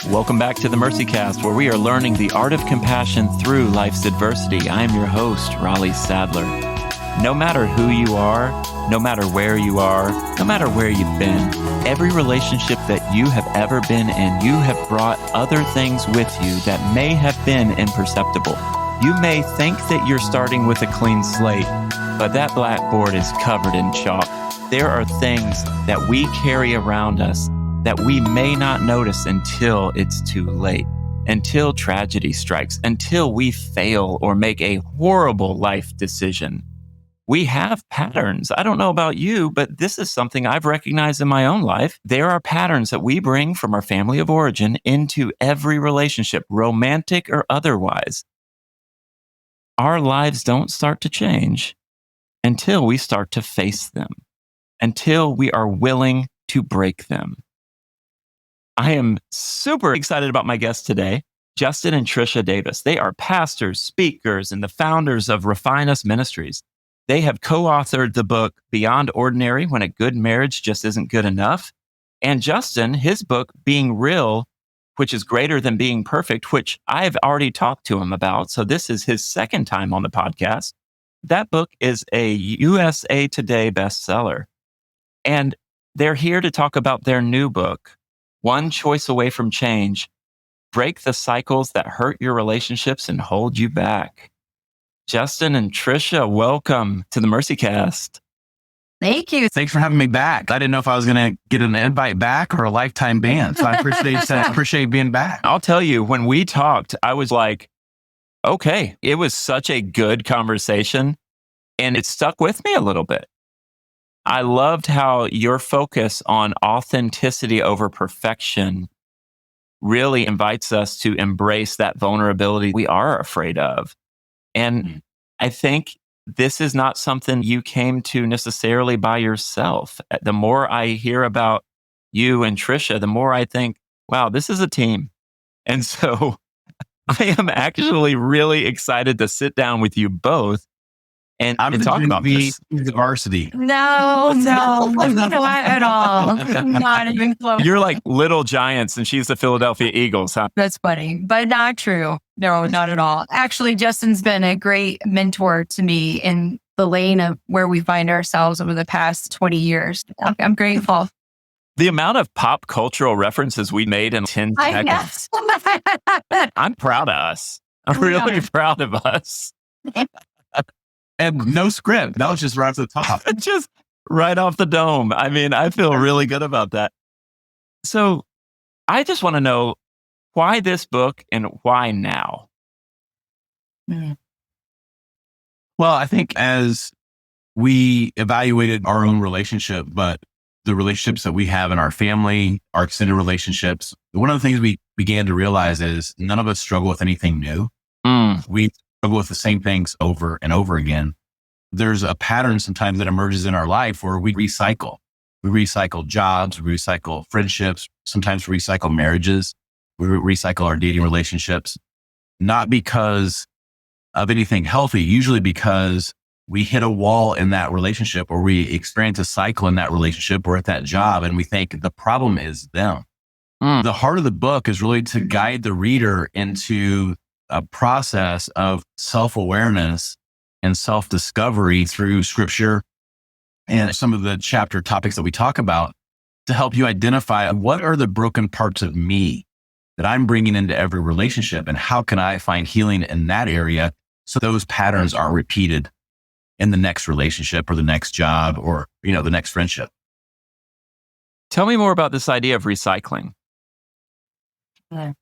Welcome back to the MercyCast, where we are learning the art of compassion through life's adversity. I am your host, Raleigh Sadler. No matter who you are, no matter where you are, no matter where you've been, every relationship that you have ever been in, you have brought other things with you that may have been imperceptible. You may think that you're starting with a clean slate, but that blackboard is covered in chalk. There are things that we carry around us that we may not notice until it's too late, until tragedy strikes, until we fail or make a horrible life decision. We have patterns. I don't know about you, but this is something I've recognized in my own life. There are patterns that we bring from our family of origin into every relationship, romantic or otherwise. Our lives don't start to change until we start to face them, until we are willing to break them. I am super excited about my guests today, Justin and Trisha Davis. They are pastors, speakers, and the founders of Refine Us Ministries. They have co-authored the book Beyond Ordinary, When a Good Marriage Just Isn't Good Enough. And Justin, his book, Being Real, which is Greater Than Being Perfect, which I've already talked to him about. So this is his second time on the podcast. That book is a USA Today bestseller. And they're here to talk about their new book, One Choice Away from Change: Break the Cycles That Hurt Your Relationships and Hold You Back. Justin and Trisha, welcome to the MercyCast. Thank you. Thanks for having me back. I didn't know if I was going to get an invite back or a lifetime ban. So I appreciate being back. I'll tell you, when we talked, I was like, okay, it was such a good conversation and it stuck with me a little bit. I loved how your focus on authenticity over perfection really invites us to embrace that vulnerability we are afraid of. And I think this is not something you came to necessarily by yourself. The more I hear about you and Trisha, the more I think, wow, this is a team. And so I am actually really excited to sit down with you both and talk about this. The varsity. No, not at all. Not even close. You're like little giants and she's the Philadelphia Eagles, huh? That's funny, but not true. No, not at all. Actually, Justin's been a great mentor to me in the lane of where we find ourselves over the past 20 years. I'm grateful. The amount of pop cultural references we made in 10 seconds. I'm proud of us. I'm really proud of us. And no script. That was just right off the top. Just right off the dome. I mean, I feel really good about that. So I just want to know, why this book and why now? Well, I think as we evaluated our own relationship, but the relationships that we have in our family, our extended relationships, one of the things we began to realize is none of us struggle with anything new. We struggle with the same things over and over again. There's a pattern sometimes that emerges in our life where we recycle. We recycle jobs, we recycle friendships, sometimes we recycle marriages. We recycle our dating relationships, not because of anything healthy, usually because we hit a wall in that relationship or we experience a cycle in that relationship or at that job. And we think the problem is them. The heart of the book is really to guide the reader into a process of self-awareness and self-discovery through scripture and some of the chapter topics that we talk about to help you identify what are the broken parts of me that I'm bringing into every relationship, and how can I find healing in that area so those patterns aren't repeated in the next relationship or the next job or, the next friendship. Tell me more about this idea of recycling. Well,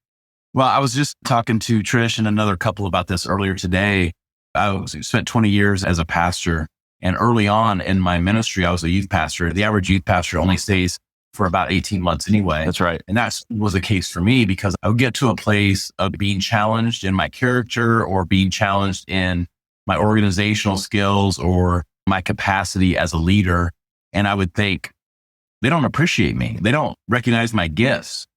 I was just talking to Trish and another couple about this earlier today. I spent 20 years as a pastor, and early on in my ministry, I was a youth pastor. The average youth pastor only stays for about 18 months anyway. That's right. And that was the case for me because I would get to a place of being challenged in my character or being challenged in my organizational skills or my capacity as a leader. And I would think, they don't appreciate me. They don't recognize my gifts.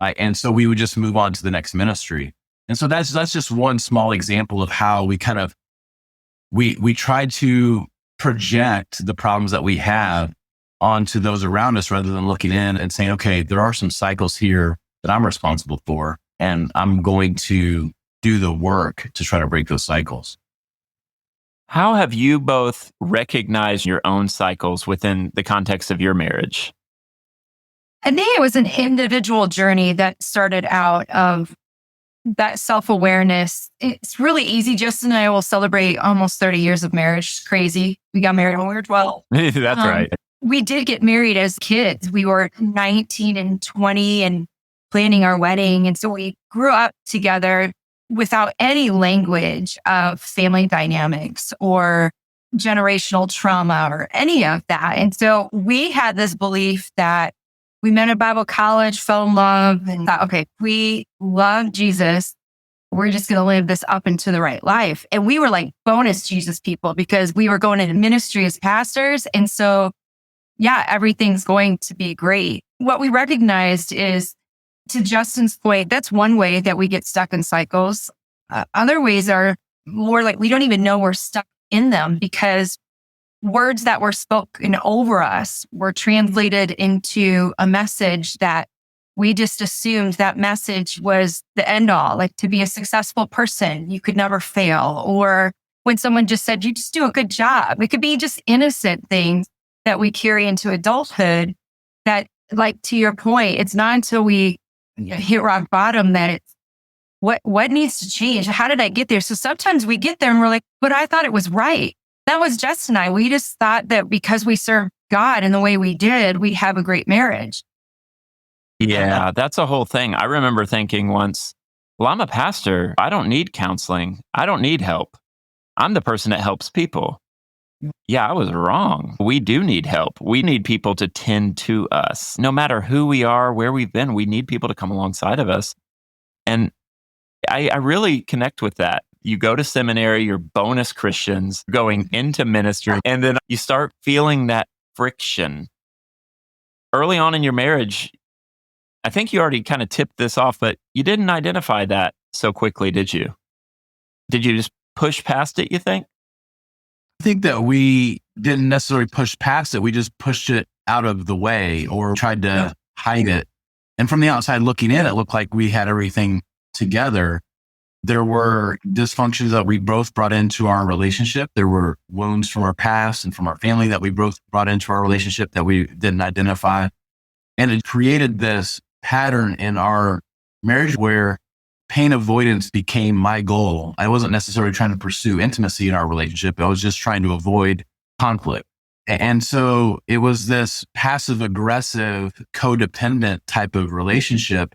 And so we would just move on to the next ministry. And so that's just one small example of how we kind of, we try to project the problems that we have onto those around us rather than looking in and saying, okay, there are some cycles here that I'm responsible for, and I'm going to do the work to try to break those cycles. How have you both recognized your own cycles within the context of your marriage? I think it was an individual journey that started out of that self-awareness. It's really easy. Justin and I will celebrate almost 30 years of marriage. It's crazy. We got married when we were 12. That's right. We did get married as kids. We were 19 and 20 and planning our wedding. And so we grew up together without any language of family dynamics or generational trauma or any of that. And so we had this belief that we met at Bible college, fell in love, and thought, okay, we love Jesus. We're just going to live this up into the right life. And we were like bonus Jesus people because we were going into ministry as pastors. And so, yeah, everything's going to be great. What we recognized is, to Justin's point, that's one way that we get stuck in cycles. Other ways are more like we don't even know we're stuck in them because words that were spoken over us were translated into a message that we just assumed that message was the end all. Like, to be a successful person, you could never fail. Or when someone just said, you just do a good job. It could be just innocent things that we carry into adulthood that, like, to your point, it's not until we hit rock bottom that it's what needs to change? How did I get there? So sometimes we get there and we're like, but I thought it was right. That was Jess and I. We just thought that because we served God in the way we did, we'd have a great marriage. Yeah, that's a whole thing. I remember thinking once, well, I'm a pastor. I don't need counseling. I don't need help. I'm the person that helps people. Yeah, I was wrong. We do need help. We need people to tend to us. No matter who we are, where we've been, we need people to come alongside of us. And I really connect with that. You go to seminary, you're bonus Christians going into ministry, and then you start feeling that friction. Early on in your marriage, I think you already kind of tipped this off, but you didn't identify that so quickly, did you? Did you just push past it, you think? I think that we didn't necessarily push past it. We just pushed it out of the way or tried to hide it. And from the outside looking in, it looked like we had everything together. There were dysfunctions that we both brought into our relationship. There were wounds from our past and from our family that we both brought into our relationship that we didn't identify. And it created this pattern in our marriage where pain avoidance became my goal. I wasn't necessarily trying to pursue intimacy in our relationship. I was just trying to avoid conflict. And so it was this passive aggressive, codependent type of relationship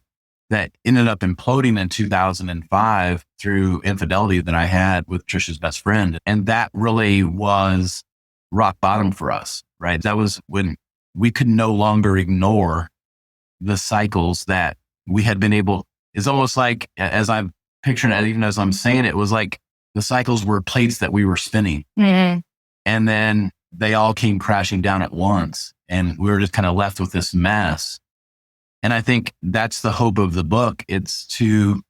that ended up imploding in 2005 through infidelity that I had with Trisha's best friend. And that really was rock bottom for us, right? That was when we could no longer ignore the cycles that we had been able. It's almost like, as I'm picturing it, even as I'm saying it, was like the cycles were plates that we were spinning. Mm-hmm. And then they all came crashing down at once. And we were just kind of left with this mess. And I think that's the hope of the book. It's to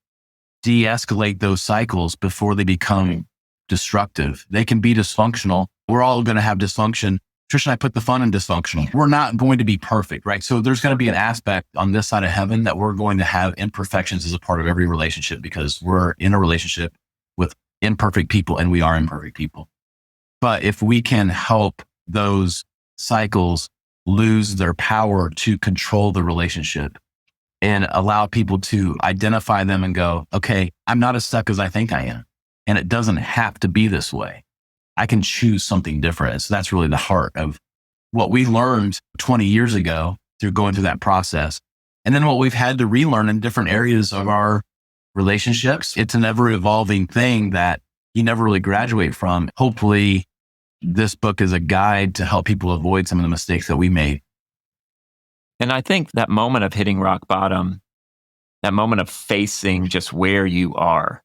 de-escalate those cycles before they become destructive. They can be dysfunctional. We're all going to have dysfunction. Trisha and I put the fun in dysfunctional. We're not going to be perfect, right? So there's going to be an aspect on this side of heaven that we're going to have imperfections as a part of every relationship because we're in a relationship with imperfect people and we are imperfect people. But if we can help those cycles lose their power to control the relationship and allow people to identify them and go, okay, I'm not as stuck as I think I am. And it doesn't have to be this way. I can choose something different. So that's really the heart of what we learned 20 years ago through going through that process. And then what we've had to relearn in different areas of our relationships. It's an ever evolving thing that you never really graduate from. Hopefully this book is a guide to help people avoid some of the mistakes that we made. And I think that moment of hitting rock bottom, that moment of facing just where you are,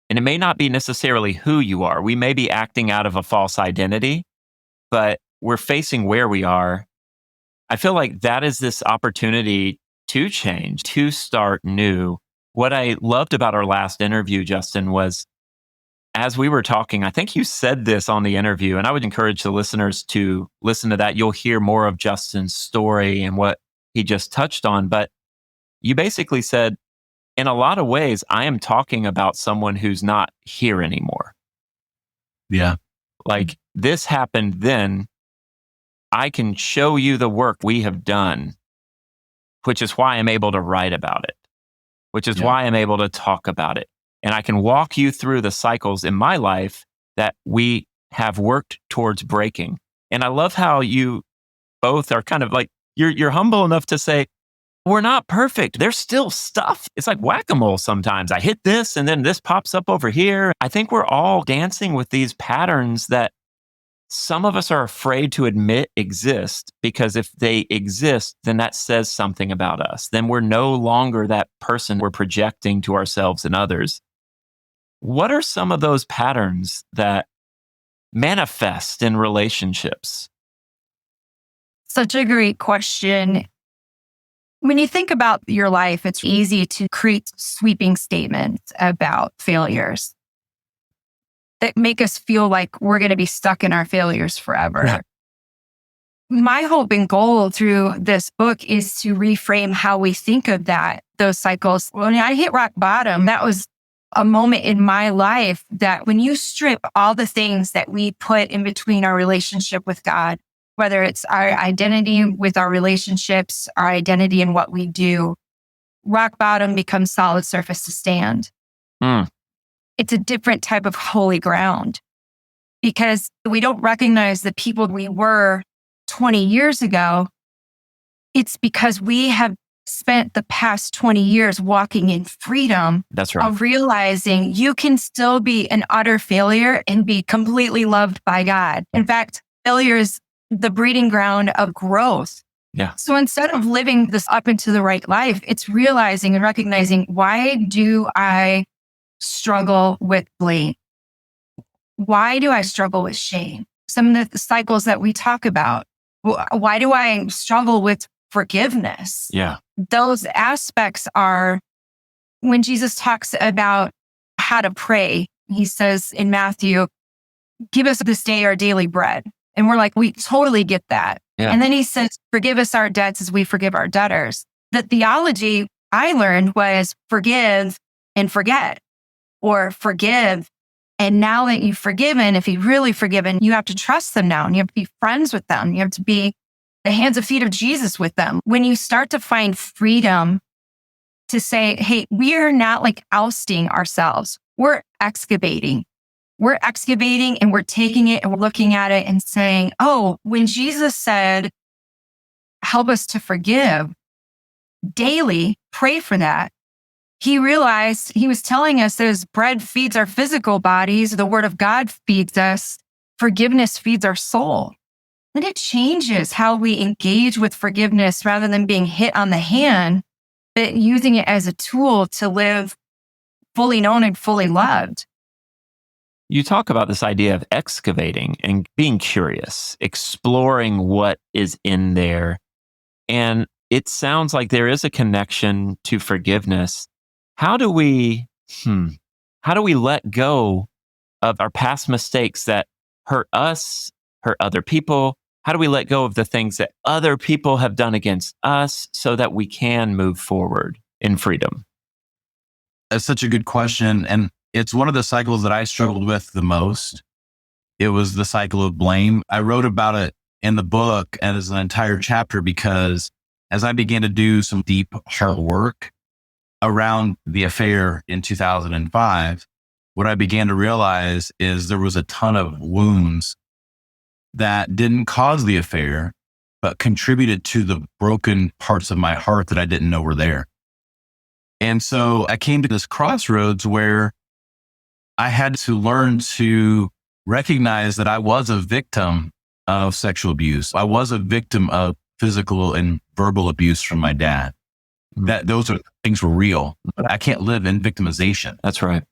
and it may not be necessarily who you are. We may be acting out of a false identity, but we're facing where we are. I feel like that is this opportunity to change, to start new. What I loved about our last interview, Justin, was as we were talking, I think you said this on the interview, and I would encourage the listeners to listen to that. You'll hear more of Justin's story and what he just touched on. But you basically said, in a lot of ways, I am talking about someone who's not here anymore. Yeah. Like, this happened then. I can show you the work we have done, which is why I'm able to write about it, which is why I'm able to talk about it. And I can walk you through the cycles in my life that we have worked towards breaking. And I love how you both are kind of like, you're humble enough to say, we're not perfect. There's still stuff. It's like whack-a-mole sometimes. I hit this and then this pops up over here. I think we're all dancing with these patterns that some of us are afraid to admit exist, because if they exist, then that says something about us. Then we're no longer that person we're projecting to ourselves and others. What are some of those patterns that manifest in relationships? Such a great question. When you think about your life, it's easy to create sweeping statements about failures that make us feel like we're going to be stuck in our failures forever. Yeah. My hope and goal through this book is to reframe how we think of those cycles. When I hit rock bottom, that was a moment in my life that when you strip all the things that we put in between our relationship with God, whether it's our identity with our relationships, our identity in what we do, rock bottom becomes solid surface to stand. It's a different type of holy ground, because we don't recognize the people we were 20 years ago. It's because we have spent the past 20 years walking in freedom. That's right. Of realizing you can still be an utter failure and be completely loved by God. In fact, failure is the breeding ground of growth. Yeah. So instead of living this up into the right life, it's realizing and recognizing, why do I struggle with blame? Why do I struggle with shame? Some of the cycles that we talk about. Why do I struggle with forgiveness? Yeah. Those aspects are when Jesus talks about how to pray. He says in Matthew, give us this day our daily bread. And we're like, we totally get that. Yeah. And then he says, forgive us our debts as we forgive our debtors. The theology I learned was forgive and forget, or forgive. And now that you've forgiven, if you've really forgiven, you have to trust them now, and you have to be friends with them. You have to be the hands and feet of Jesus with them. When you start to find freedom to say, hey, we are not like ousting ourselves. We're excavating. We're excavating, and we're taking it and we're looking at it and saying, oh, when Jesus said, help us to forgive daily, pray for that. He realized he was telling us that as bread feeds our physical bodies, the word of God feeds us, forgiveness feeds our soul. Then it changes how we engage with forgiveness, rather than being hit on the hand, but using it as a tool to live fully known and fully loved. You talk about this idea of excavating and being curious, exploring what is in there. And it sounds like there is a connection to forgiveness. How do we let go of our past mistakes that hurt us, hurt other people? How do we let go of the things that other people have done against us so that we can move forward in freedom? That's such a good question. And it's one of the cycles that I struggled with the most. It was the cycle of blame. I wrote about it in the book and as an entire chapter, because as I began to do some deep heart work around the affair in 2005, what I began to realize is there was a ton of wounds that didn't cause the affair, but contributed to the broken parts of my heart that I didn't know were there. And so I came to this crossroads where I had to learn to recognize that I was a victim of sexual abuse. I was a victim of physical and verbal abuse from my dad. That those are things were real, but I can't live in victimization. That's right.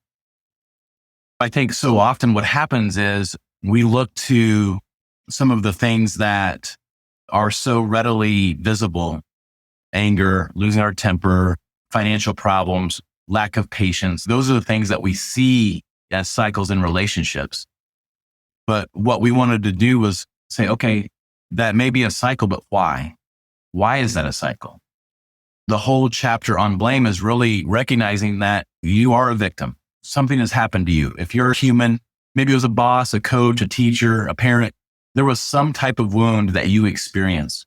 I think so often what happens is we look to some of the things that are so readily visible: anger, losing our temper, financial problems, lack of patience. Those are the things that we see as cycles in relationships. But what we wanted to do was say, okay, that may be a cycle, but why? Why is that a cycle? The whole chapter on blame is really recognizing that you are a victim. Something has happened to you. If you're a human, maybe it was a boss, a coach, a teacher, a parent, there was some type of wound that you experienced.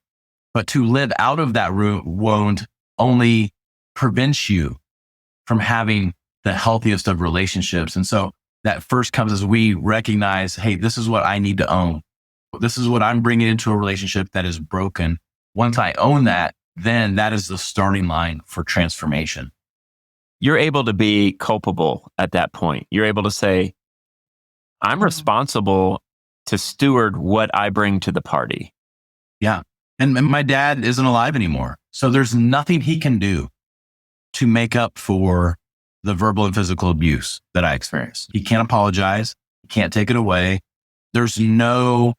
But to live out of that wound only prevents you from having the healthiest of relationships. And so that first comes as we recognize, hey, this is what I need to own. This is what I'm bringing into a relationship that is broken. Once I own that, then that is the starting line for transformation. You're able to be culpable at that point. You're able to say, I'm responsible to steward what I bring to the party. Yeah. And my dad isn't alive anymore. So there's nothing he can do to make up for the verbal and physical abuse that I experienced. He can't apologize. He can't take it away. There's no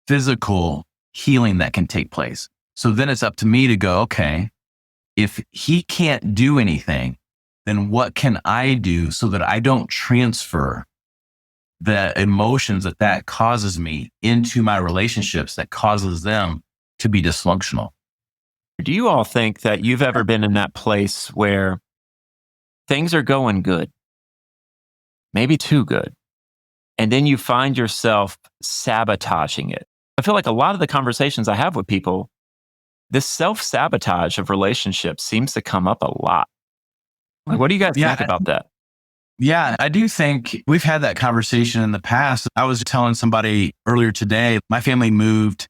physical healing that can take place. So then it's up to me to go, okay, if he can't do anything, then what can I do so that I don't transfer the emotions that causes me into my relationships that causes them to be dysfunctional? Do you all think that you've ever been in that place where things are going good, maybe too good, and then you find yourself sabotaging it? I feel like a lot of the conversations I have with people, this self-sabotage of relationships seems to come up a lot. Like, what do you guys think about that? Yeah, I do think we've had that conversation in the past. I was telling somebody earlier today, my family moved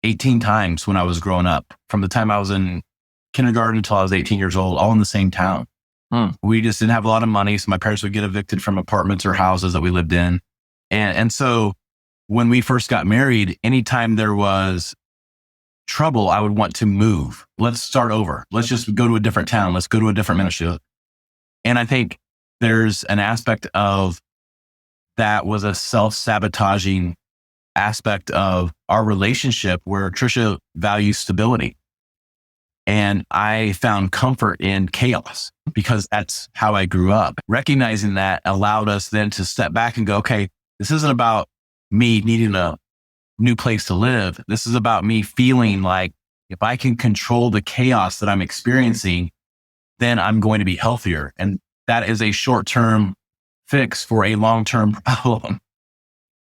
18 times when I was growing up, from the time I was in kindergarten until I was 18 years old, all in the same town. We just didn't have a lot of money. So my parents would get evicted from apartments or houses that we lived in. And so when we first got married, anytime there was trouble, I would want to move. Let's start over. Let's just go to a different town. Let's go to a different ministry. And I think there's an aspect of that was a self-sabotaging aspect of our relationship where Trisha values stability. And I found comfort in chaos because that's how I grew up. Recognizing that allowed us then to step back and go, okay, this isn't about me needing a new place to live. This is about me feeling like if I can control the chaos that I'm experiencing, then I'm going to be healthier. And that is a short-term fix for a long-term problem.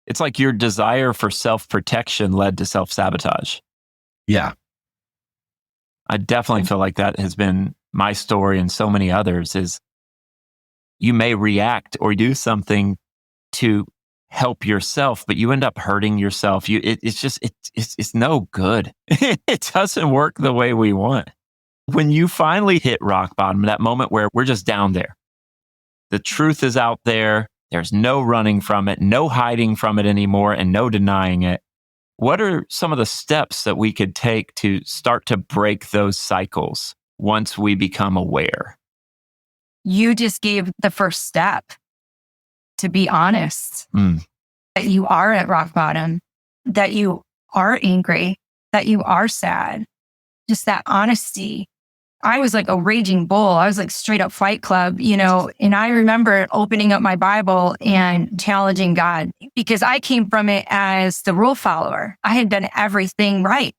It's like your desire for self-protection led to self-sabotage. Yeah. I definitely feel like that has been my story and so many others is you may react or do something to help yourself, but you end up hurting yourself. It's no good. It doesn't work the way we want. When you finally hit rock bottom, that moment where we're just down there, the truth is out there. There's no running from it, no hiding from it anymore, and no denying it. What are some of the steps that we could take to start to break those cycles once we become aware? You just gave the first step, to be honest, that you are at rock bottom, that you are angry, that you are sad, just that honesty. I was like a raging bull. I was like straight up Fight Club, and I remember opening up my Bible and challenging God because I came from it as the rule follower. I had done everything right.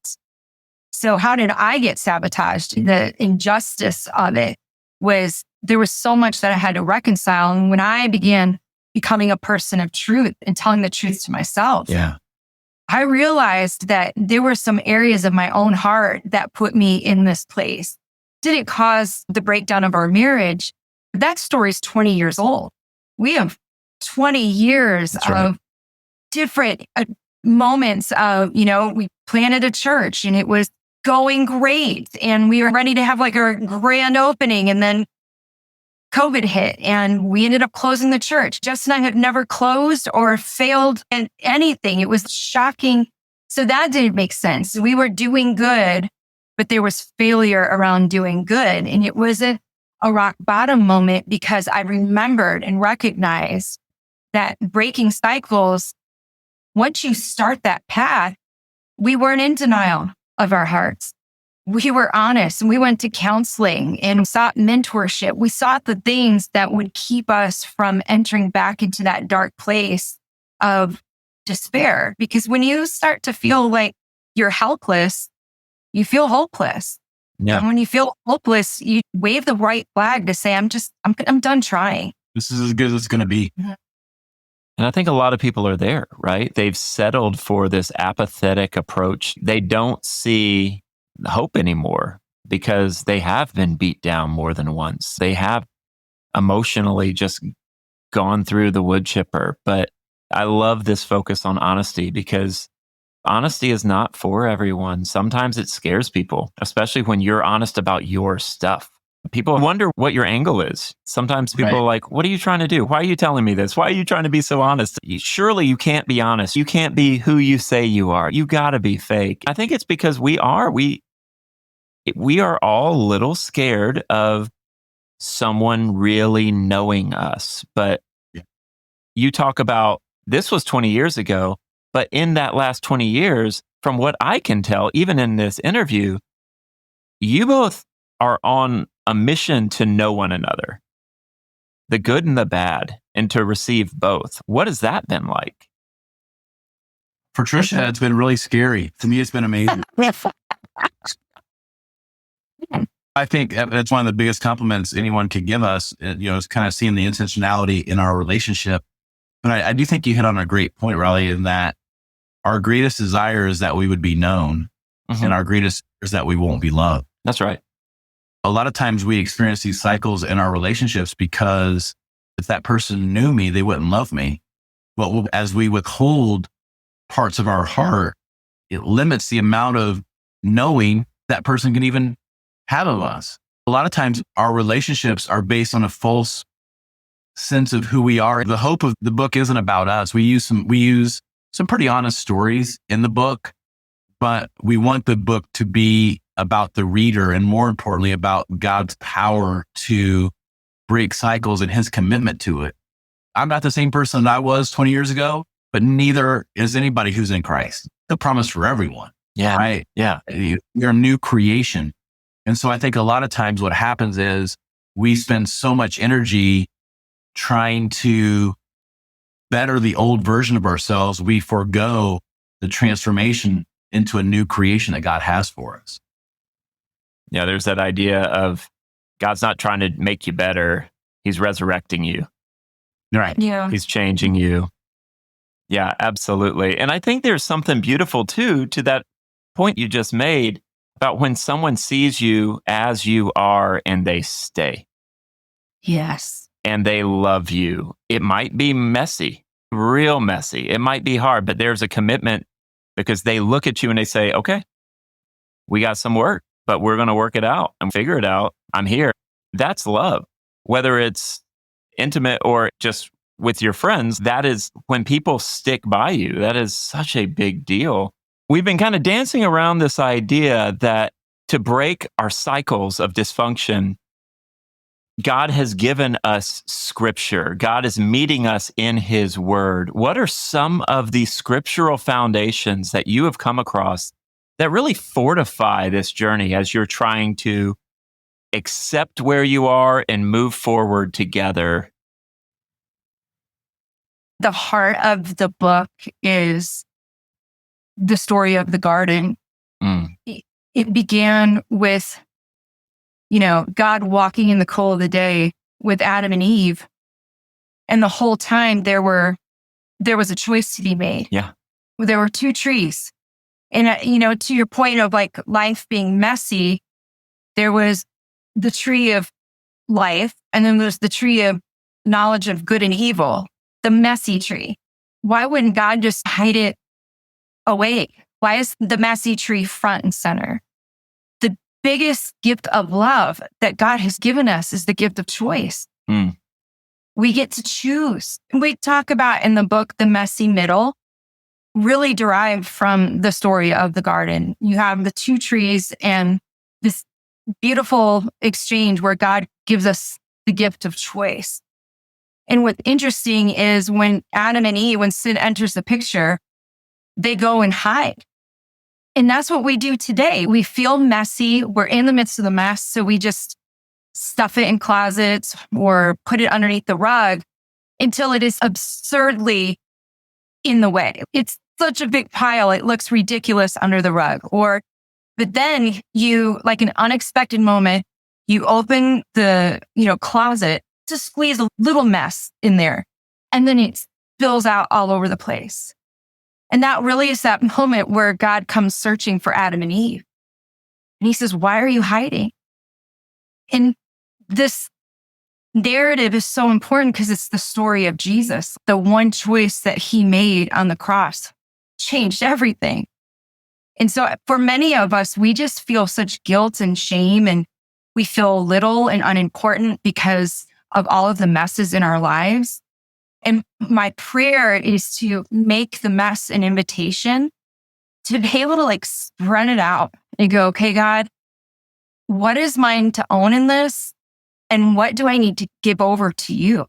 So how did I get sabotaged? The injustice of it was there was so much that I had to reconcile. And when I began becoming a person of truth and telling the truth to myself, I realized that there were some areas of my own heart that put me in this place. Didn't cause the breakdown of our marriage. That story is 20 years old. We have 20 years of different moments of, we planted a church and it was going great. And we were ready to have like our grand opening. And then COVID hit and we ended up closing the church. Jess and I had never closed or failed at anything. It was shocking. So that didn't make sense. We were doing good, but there was failure around doing good. And it was a rock bottom moment because I remembered and recognized that breaking cycles, once you start that path, we weren't in denial of our hearts. we were honest and we went to counseling and sought mentorship. We sought the things that would keep us from entering back into that dark place of despair. Because when you start to feel like you're helpless, you feel hopeless. Yeah. And when you feel hopeless, you wave the white flag to say, I'm done trying. This is as good as it's going to be. And I think a lot of people are there, right? They've settled for this apathetic approach. They don't see hope anymore because they have been beat down more than once. They have emotionally just gone through the wood chipper. But I love this focus on honesty because honesty is not for everyone. Sometimes it scares people, especially when you're honest about your stuff. People wonder what your angle is. Sometimes people are like, what are you trying to do? Why are you telling me this? Why are you trying to be so honest? Surely you can't be honest. You can't be who you say you are. You got to be fake. I think it's because we are all a little scared of someone really knowing us. But you talk about this was 20 years ago, but in that last 20 years, from what I can tell, even in this interview, you both are on a mission to know one another, the good and the bad, and to receive both. What has that been like? For Trisha, it's been really scary. To me, it's been amazing. I think that's one of the biggest compliments anyone could give us, is kind of seeing the intentionality in our relationship. But I do think you hit on a great point, Raleigh, in that our greatest desire is that we would be known, and our greatest is that we won't be loved. That's right. A lot of times we experience these cycles in our relationships because if that person knew me, they wouldn't love me. Well, as we withhold parts of our heart, it limits the amount of knowing that person can even have of us. A lot of times our relationships are based on a false sense of who we are. The hope of the book isn't about us. We use some pretty honest stories in the book, but we want the book to be about the reader and more importantly, about God's power to break cycles and his commitment to it. I'm not the same person that I was 20 years ago, but neither is anybody who's in Christ. The promise for everyone. Yeah. Right. Yeah. You're a new creation. And so I think a lot of times what happens is we spend so much energy trying to better the old version of ourselves. We forego the transformation into a new creation that God has for us. Yeah, there's that idea of God's not trying to make you better. He's resurrecting you. Right. Yeah. He's changing you. Yeah, absolutely. And I think there's something beautiful too, to that point you just made about when someone sees you as you are and they stay. Yes. And they love you. It might be messy, real messy. It might be hard, but there's a commitment because they look at you and they say, okay, we got some work, but we're going to work it out and figure it out. I'm here. That's love. Whether it's intimate or just with your friends, that is when people stick by you. That is such a big deal. We've been kind of dancing around this idea that to break our cycles of dysfunction, God has given us scripture. God is meeting us in his word. What are some of the scriptural foundations that you have come across that really fortify this journey as you're trying to accept where you are and move forward together? The heart of the book is the story of the garden. It began with, God walking in the cool of the day with Adam and Eve. And the whole time there was a choice to be made. Yeah. There were two trees. And, to your point of like life being messy, there was the tree of life. And then there's the tree of knowledge of good and evil, the messy tree. Why wouldn't God just hide it away? Why is the messy tree front and center? The biggest gift of love that God has given us is the gift of choice. We get to choose. We talk about in the book, the messy middle, really derived from the story of the garden. You have the two trees and this beautiful exchange where God gives us the gift of choice. And what's interesting is when Adam and Eve, when sin enters the picture, they go and hide. And that's what we do today. We feel messy. We're in the midst of the mess. So we just stuff it in closets or put it underneath the rug until it is absurdly in the way. It's such a big pile. It looks ridiculous under the rug. But then you, like an unexpected moment, you open the, closet to squeeze a little mess in there. And then it spills out all over the place. And that really is that moment where God comes searching for Adam and Eve. And he says, why are you hiding? And this narrative is so important because it's the story of Jesus. The one choice that he made on the cross changed everything. And so for many of us, we just feel such guilt and shame, and we feel little and unimportant because of all of the messes in our lives. And my prayer is to make the mess an invitation to be able to run it out and go, okay, God, what is mine to own in this? And what do I need to give over to you?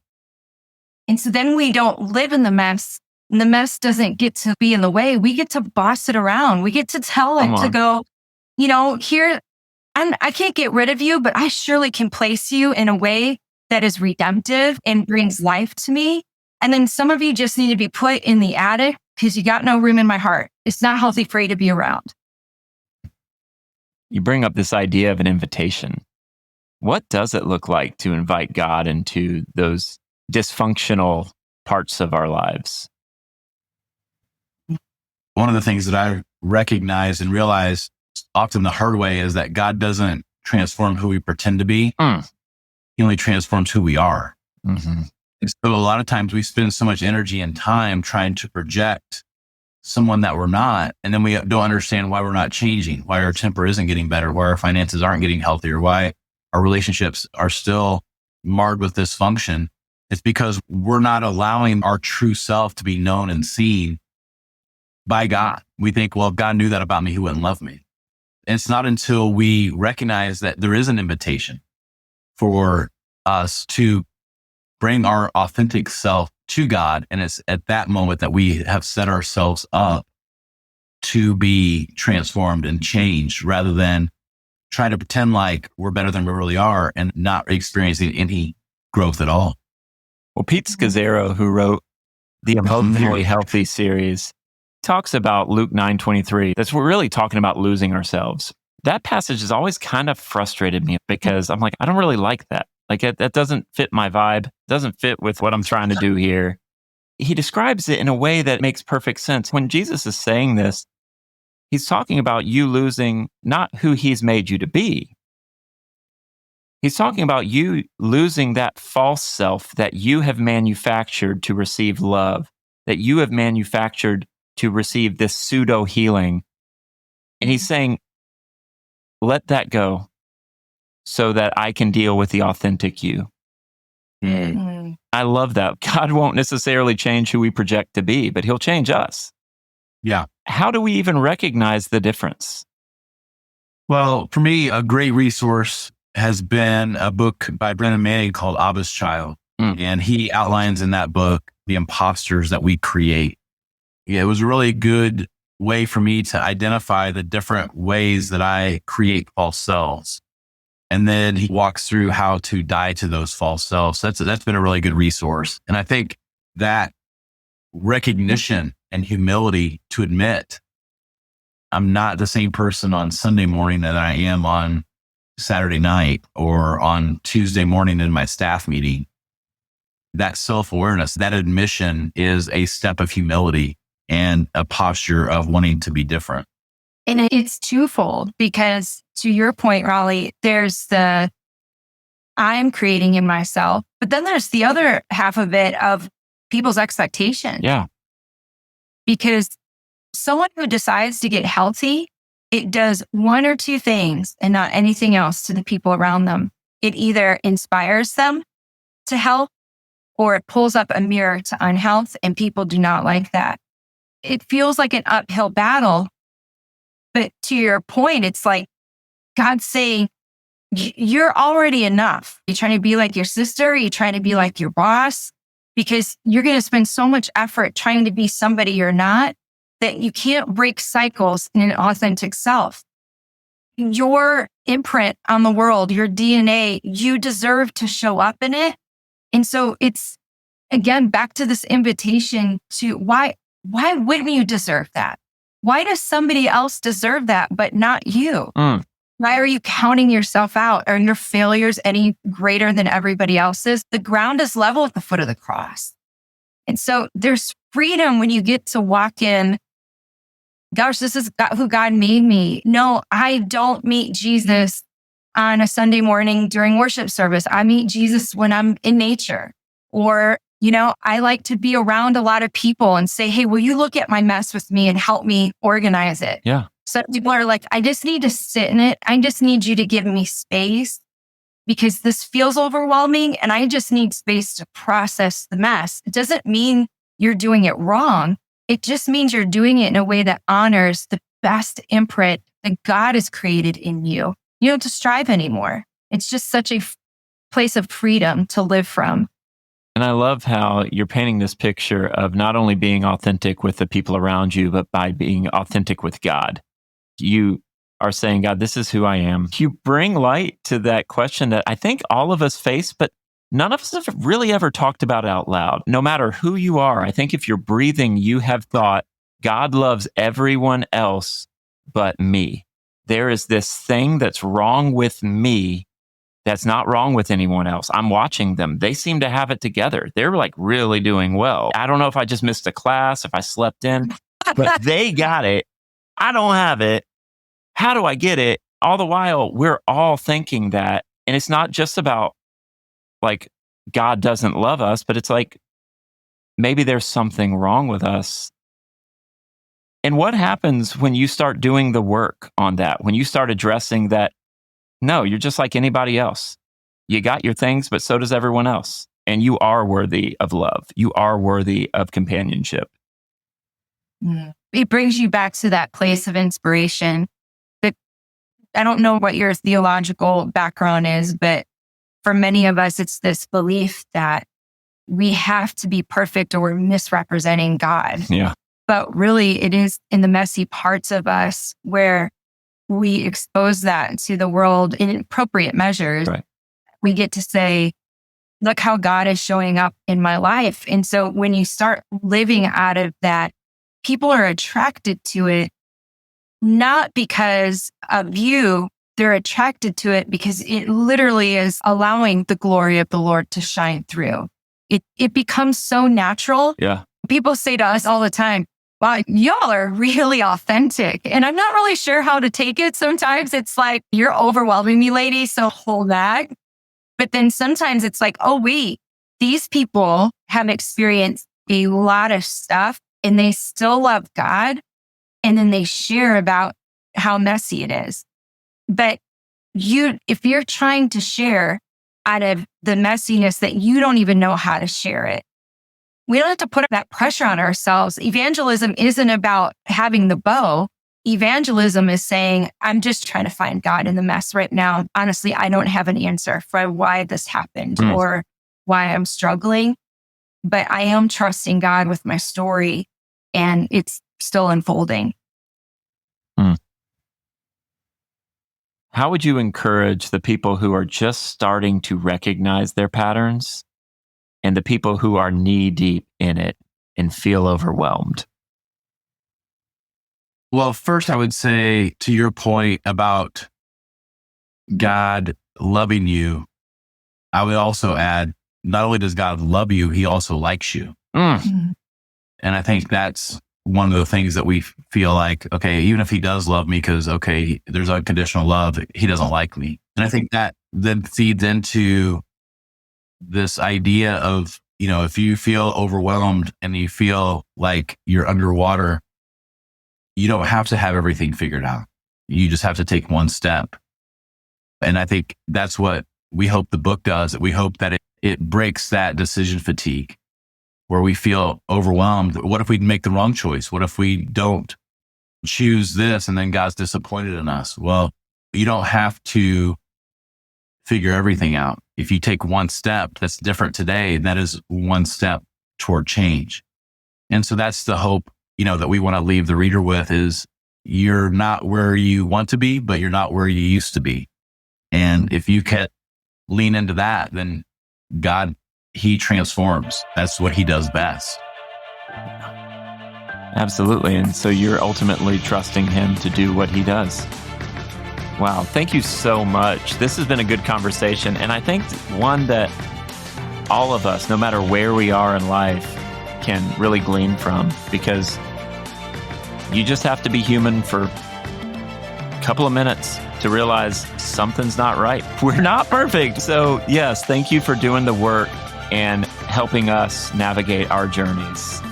And so then we don't live in the mess, and the mess doesn't get to be in the way. We get to boss it around. We get to tell it to go, here, I can't get rid of you, but I surely can place you in a way that is redemptive and brings life to me. And then some of you just need to be put in the attic because you got no room in my heart. It's not healthy for you to be around. You bring up this idea of an invitation. What does it look like to invite God into those dysfunctional parts of our lives? One of the things that I recognize and realize often the hard way is that God doesn't transform who we pretend to be. He only transforms who we are. Mm-hmm. And so a lot of times we spend so much energy and time trying to project someone that we're not. And then we don't understand why we're not changing, why our temper isn't getting better, why our finances aren't getting healthier, why our relationships are still marred with dysfunction. It's because we're not allowing our true self to be known and seen by God. We think, well, if God knew that about me, he wouldn't love me. And it's not until we recognize that there is an invitation for us to bring our authentic self to God. And it's at that moment that we have set ourselves up to be transformed and changed rather than trying to pretend like we're better than we really are and not experiencing any growth at all. Well, Pete Scazzaro, who wrote the Emotionally Healthy series, talks about Luke 9:23. That's what we're really talking about losing ourselves. That passage has always kind of frustrated me because I'm like, I don't really like that. That doesn't fit my vibe, doesn't fit with what I'm trying to do here. He describes it in a way that makes perfect sense. When Jesus is saying this, he's talking about you losing not who he's made you to be. He's talking about you losing that false self that you have manufactured to receive love, that you have manufactured to receive this pseudo healing. And he's saying, let that go so that I can deal with the authentic you. Mm-hmm. I love that. God won't necessarily change who we project to be, but he'll change us. Yeah. How do we even recognize the difference? Well, for me, a great resource has been a book by Brennan Manning called Abba's Child. And he outlines in that book the imposters that we create. Yeah, it was a really good way for me to identify the different ways that I create false selves. And then he walks through how to die to those false selves. That's been a really good resource. And I think that recognition and humility to admit I'm not the same person on Sunday morning that I am on Saturday night or on Tuesday morning in my staff meeting. That self-awareness, that admission is a step of humility and a posture of wanting to be different. And it's twofold because to your point, Raleigh, there's the I'm creating in myself, but then there's the other half of it of people's expectation. Yeah. Because someone who decides to get healthy, it does one or two things and not anything else to the people around them. It either inspires them to health or it pulls up a mirror to unhealth, and people do not like that. It feels like an uphill battle. But to your point, it's like God's saying, you're already enough. You're trying to be like your sister. You're trying to be like your boss because you're going to spend so much effort trying to be somebody you're not. that you can't break cycles in an authentic self. Your imprint on the world, your DNA, you deserve to show up in it. And so it's, again, back to this invitation to why wouldn't you deserve that? Why does somebody else deserve that, but not you? Why are you counting yourself out? Are your failures any greater than everybody else's? The ground is level at the foot of the cross. And so there's freedom when you get to walk in, gosh, this is who God made me. No, I don't meet Jesus on a Sunday morning during worship service. I meet Jesus when I'm in nature. Or, I like to be around a lot of people and say, hey, will you look at my mess with me and help me organize it? Yeah. Some people are like, I just need to sit in it. I just need you to give me space because this feels overwhelming and I just need space to process the mess. It doesn't mean you're doing it wrong. It just means you're doing it in a way that honors the best imprint that God has created in you. You don't have to strive anymore. It's just such a place of freedom to live from. And I love how you're painting this picture of not only being authentic with the people around you, but by being authentic with God. You are saying, God, this is who I am. You bring light to that question that I think all of us face, but none of us have really ever talked about out loud. No matter who you are, I think if you're breathing, you have thought, God loves everyone else but me. There is this thing that's wrong with me that's not wrong with anyone else. I'm watching them. They seem to have it together. They're like really doing well. I don't know if I just missed a class, if I slept in, but they got it. I don't have it. How do I get it? All the while, we're all thinking that. And it's not just about like God doesn't love us, but it's like maybe there's something wrong with us. And what happens when you start doing the work on that? When you start addressing that, no, you're just like anybody else. You got your things, but so does everyone else. And you are worthy of love. You are worthy of companionship. It brings you back to that place of inspiration. But I don't know what your theological background is, but for many of us, it's this belief that we have to be perfect or we're misrepresenting God. Yeah. But really, it is in the messy parts of us where we expose that to the world in appropriate measures. Right. We get to say, look how God is showing up in my life. And so when you start living out of that, people are attracted to it, not because of you. They're attracted to it because it literally is allowing the glory of the Lord to shine through. It becomes so natural. Yeah. People say to us all the time, wow, y'all are really authentic. And I'm not really sure how to take it. Sometimes it's like, you're overwhelming me, lady, so hold back. But then sometimes it's like, oh, wait, these people have experienced a lot of stuff and they still love God. And then they share about how messy it is. But if you're trying to share out of the messiness that you don't even know how to share it, we don't have to put that pressure on ourselves. Evangelism isn't about having the bow. Evangelism is saying, I'm just trying to find God in the mess right now. Honestly, I don't have an answer for why this happened or why I'm struggling, but I am trusting God with my story and it's still unfolding. How would you encourage the people who are just starting to recognize their patterns and the people who are knee deep in it and feel overwhelmed? Well, first, I would say to your point about God loving you, I would also add, not only does God love you, he also likes you. And I think that's one of the things that we feel like, okay, even if he does love me, because, okay, there's unconditional love, he doesn't like me. And I think that then feeds into this idea of, if you feel overwhelmed and you feel like you're underwater, you don't have to have everything figured out. You just have to take one step. And I think that's what we hope the book does. We hope that it breaks that decision fatigue where we feel overwhelmed. What if we make the wrong choice? What if we don't choose this and then God's disappointed in us? Well, you don't have to figure everything out. If you take one step that's different today, that is one step toward change. And so that's the hope that we want to leave the reader with is you're not where you want to be, but you're not where you used to be. And if you can lean into that, then God, he transforms. That's what he does best. Absolutely. And so you're ultimately trusting him to do what he does. Wow. Thank you so much. This has been a good conversation. And I think one that all of us, no matter where we are in life, can really glean from, because you just have to be human for a couple of minutes to realize something's not right. We're not perfect. So yes, thank you for doing the work and helping us navigate our journeys.